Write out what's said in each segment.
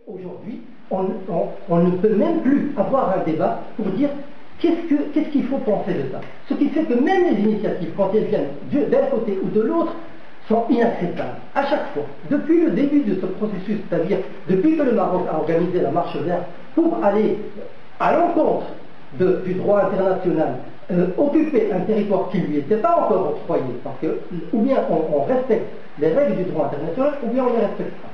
Aujourd'hui, on ne peut même plus avoir un débat pour dire qu'est-ce qu'il faut penser de ça. Ce qui fait que même les initiatives, quand elles viennent d'un côté ou de l'autre, sont inacceptables. À chaque fois, depuis le début de ce processus, c'est-à-dire depuis que le Maroc a organisé la marche verte pour aller à l'encontre du droit international, occuper un territoire qui ne lui était pas encore octroyé, parce que ou bien on respecte les règles du droit international, ou bien on ne les respecte pas.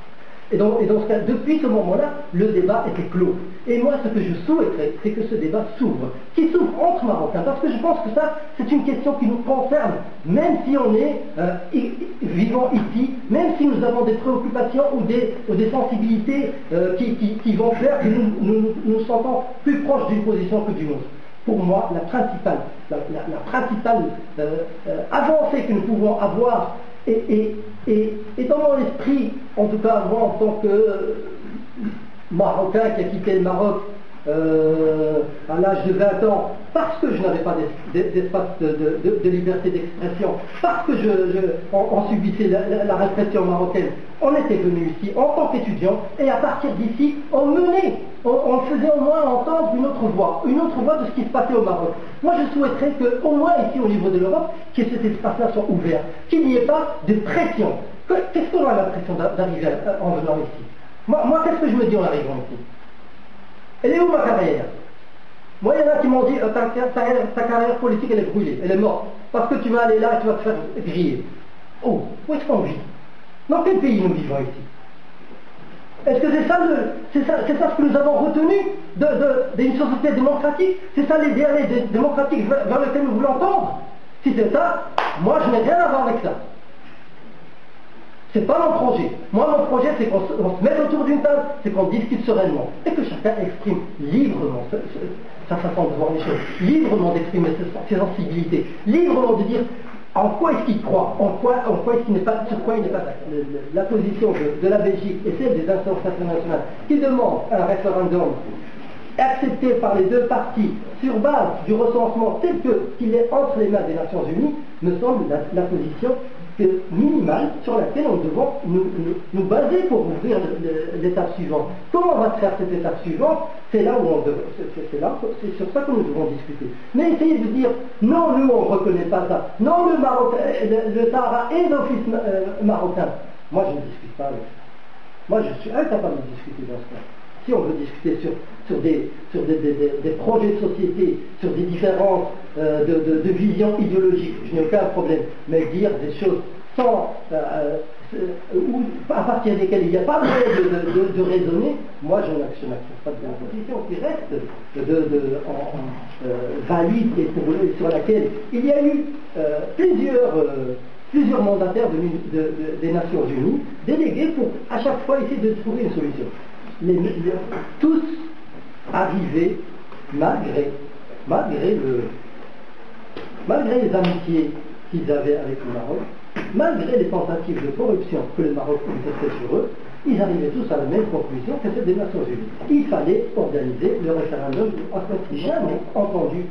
Et dans ce cas, depuis ce moment-là, le débat était clos. Et moi, ce que je souhaiterais, c'est que ce débat s'ouvre, qu'il s'ouvre entre Marocains, parce que je pense que ça, c'est une question qui nous concerne, même si on est vivant ici, même si nous avons des préoccupations ou des sensibilités qui vont faire que nous nous sentons plus proches d'une position que d'une autre. Pour moi, la principale avancée que nous pouvons avoir, et dans mon esprit, en tout cas moi en tant que Marocain qui a quitté le Maroc à l'âge de 20 ans, parce que je n'avais pas d'espace de liberté d'expression, parce que on subissait la répression marocaine, on était venu ici en tant qu'étudiant, et à partir d'ici, on faisait au moins entendre une autre voix de ce qui se passait au Maroc. Moi je souhaiterais qu'au moins ici au niveau de l'Europe, que cet espace-là soit ouvert, qu'il n'y ait pas de pression. Qu'est-ce qu'on a l'impression d'arriver en venant ici? Moi qu'est-ce que je me dis en arrivant ici? Elle est où ma carrière? Moi, il y en a qui m'ont dit ta carrière politique, elle est brûlée, elle est morte. Parce que tu vas aller là et tu vas te faire griller. Oh, où est-ce qu'on vit? Dans quel pays nous vivons ici? Est-ce que c'est ça ce que nous avons retenu d'une société démocratique? C'est ça l'idéal démocratique vers lequel nous voulons tendre? Si c'est ça, moi je n'ai rien à voir avec ça. C'est pas mon projet. Moi, mon projet, c'est qu'on se mette autour d'une table, c'est qu'on discute sereinement, et que chacun exprime librement sa façon de voir les choses, librement d'exprimer ses sensibilités, librement de dire en quoi est-ce qu'il croit, sur quoi il n'est pas d'accord. La position de la Belgique et celle des instances internationales qui demandent un référendum accepté par les deux parties sur base du recensement tel qu'il est entre les mains des Nations Unies, me semble la position minimale sur laquelle on devons nous baser pour ouvrir l'étape suivante. Comment on va faire cette étape suivante? C'est sur ça que nous devons discuter. Mais essayer de dire non, nous on ne reconnaît pas ça. Non, le Sahara est d'office marocain. Moi je ne discute pas avec ça. Moi je suis incapable de discuter dans ce cas. Si on veut discuter sur des projets de société, sur des différences de vision idéologique, je n'ai aucun problème, mais dire des choses à partir desquelles il n'y a pas besoin de raisonner, moi je n'accepte pas de la position qui reste valide et sur laquelle il y a eu plusieurs mandataires des Nations Unies délégués pour à chaque fois essayer de trouver une solution. Tous arrivaient malgré les amitiés qu'ils avaient avec le Maroc, malgré les tentatives de corruption que le Maroc exerçait sur eux, ils arrivaient tous à la même conclusion que celle des Nations Unies. Il fallait organiser le référendum. Jamais entendu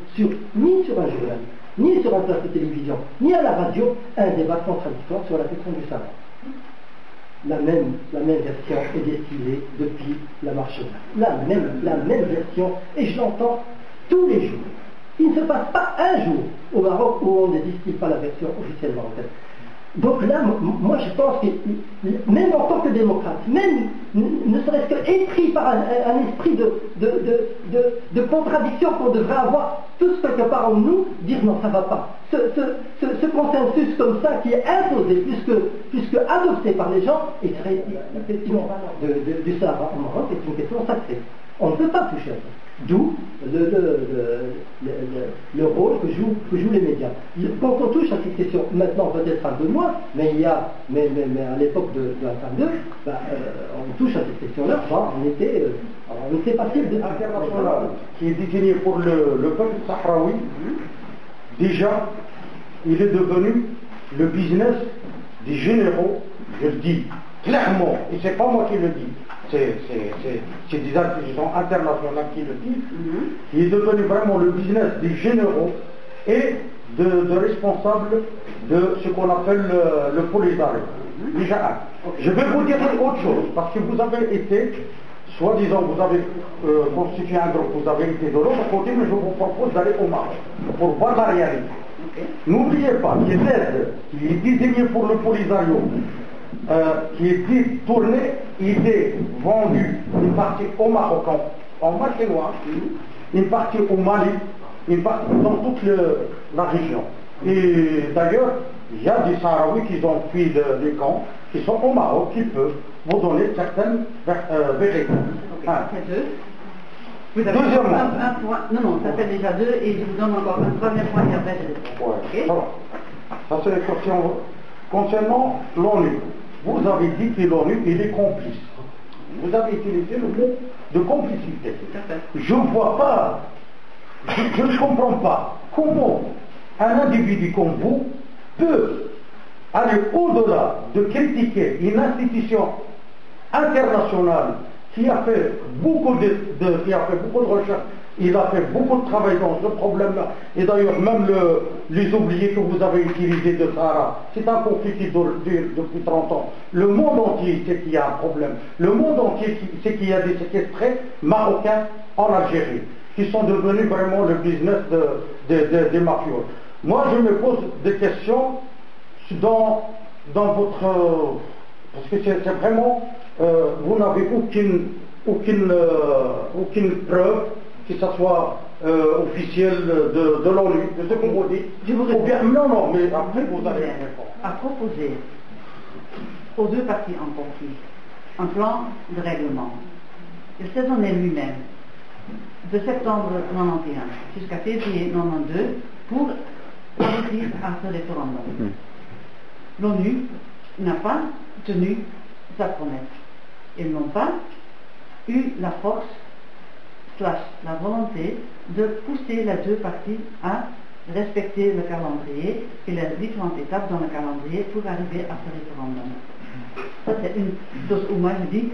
ni sur un journal, ni sur un plateau de télévision, ni à la radio, un débat contradictoire sur la question du Sahara. La même version est distillée depuis la marche verte. La même version, et je l'entends tous les jours. Il ne se passe pas un jour au Maroc où on ne distille pas la version officielle marocaine. Donc là, moi je pense que, même en tant que démocrate, même ne serait-ce qu'épris par un esprit de contradiction qu'on devrait avoir tous quelque part en nous, dire non, ça ne va pas. Ce consensus comme ça qui est imposé, puisque adopté par les gens, et effectivement du Sahara au Maroc est une question sacrée. On ne peut pas toucher à ça. D'où le rôle que jouent les médias. Quand on touche à cette question, maintenant peut-être à 2 mois, mais à l'époque de Hassan II, on touche à cette question-là, on était passé de international qui est désigné pour le peuple sahraoui. Déjà, il est devenu le business des généraux, je le dis clairement, et c'est pas moi qui le dis. C'est des institutions internationales qui le disent. Il est devenu vraiment le business des généraux et de responsables de ce qu'on appelle le prolétariat. Déjà, je vais vous dire autre chose, parce que vous avez été soi-disant, vous avez constitué un groupe, vous avez été de l'autre côté, mais je vous propose d'aller au Maroc pour voir la réalité. N'oubliez pas que l'aide qui est désignée pour le Polisario, qui est tournée, était vendue une partie au Maroc, en marché noir, une partie au Mali, une partie dans toute la région. Et d'ailleurs, il y a des Sahraouis qui ont fui les camps, qui sont au Maroc, qui peuvent vous donner certaines vérités. Vous avez Deuxièmement. un point. Non, ça fait déjà deux et je vous donne encore un troisième point et après je... Ouais, ça va. Ça c'est les questions. Concernant l'ONU, vous avez dit que l'ONU il est complice. Vous avez utilisé le mot de complicité. Je ne vois pas, je ne comprends pas comment un individu comme vous peut aller au-delà de critiquer une institution internationale qui a fait beaucoup de recherches, il a fait beaucoup de travail dans ce problème-là, et d'ailleurs même les oubliés que vous avez utilisés de Sahara, c'est un conflit qui dure depuis 30 ans. Le monde entier sait qu'il y a un problème. Le monde entier sait qu'il y a des séquestrés marocains en Algérie, qui sont devenus vraiment le business des mafieux. Moi je me pose des questions dans votre... parce que c'est vraiment... vous n'avez aucune preuve, que ce soit officielle de l'ONU, de ce qu'on vous dit. Ou bien, non, mais après vous allez répondre. À proposer aux deux parties en conflit un plan de règlement. Il s'est donné lui-même de septembre 1991 jusqu'à février 1992 pour aboutir à ce référendum. L'ONU n'a pas tenu sa promesse. Ils n'ont pas eu la force / la volonté de pousser les deux parties à respecter le calendrier et les différentes étapes dans le calendrier pour arriver à ce référendum. Ça c'est une chose où moi je dis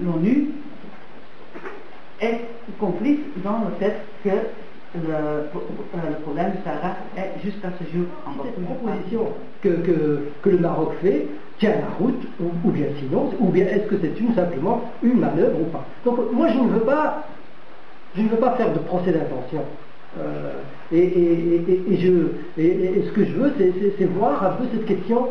l'ONU est complice dans le fait que le problème du Sahara est jusqu'à ce jour encore cette proposition que le Maroc fait tient la route, ou bien sinon, ou bien est-ce que c'est simplement une manœuvre ou pas. Donc moi je ne veux pas faire de procès d'intention. Et ce que je veux, c'est voir un peu cette question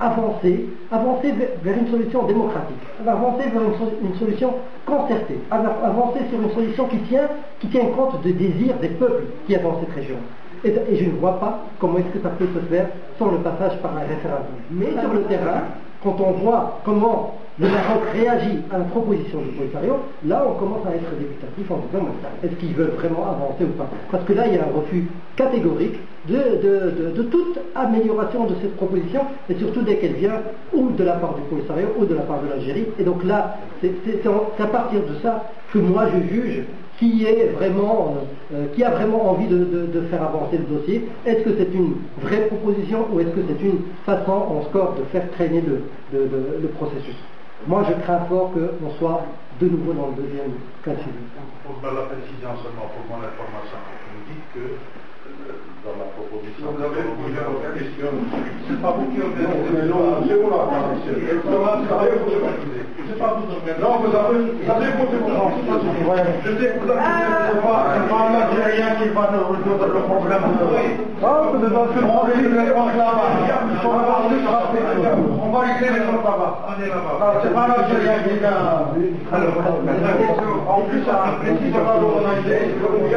avancer vers une solution démocratique, avancer vers une solution concertée, avancer sur une solution qui tient compte des désirs des peuples qui y a dans cette région. Et je ne vois pas comment est-ce que ça peut se faire sans le passage par un référendum. Mais sur le terrain, quand on voit comment le Maroc réagit à la proposition du Polisario, là on commence à être dubitatif en disant est-ce qu'ils veulent vraiment avancer ou pas. Parce que là il y a un refus catégorique de toute amélioration de cette proposition, et surtout dès qu'elle vient ou de la part du Polisario ou de la part de l'Algérie. Et donc là, c'est à partir de ça que moi je juge qui a vraiment envie de faire avancer le dossier. Est-ce que c'est une vraie proposition ou est-ce que c'est une façon en score de faire traîner le processus? Moi je crains fort qu'on soit de nouveau dans le deuxième cas de figure. Pour la précision seulement, pour mon information, vous dites que dans la proposition... Vous avez posé aucune question. C'est pas vous qui organisez. Non, c'est vous là. C'est pas vous. Non, vous avez posé vos questions. Je sais que vous avez posé. C'est pas un Algérien qui va résoudre le problème. On va régler les choses là-bas. On est là-bas. C'est pas un Algérien qui vient. En plus, ça précise pas l'organisation.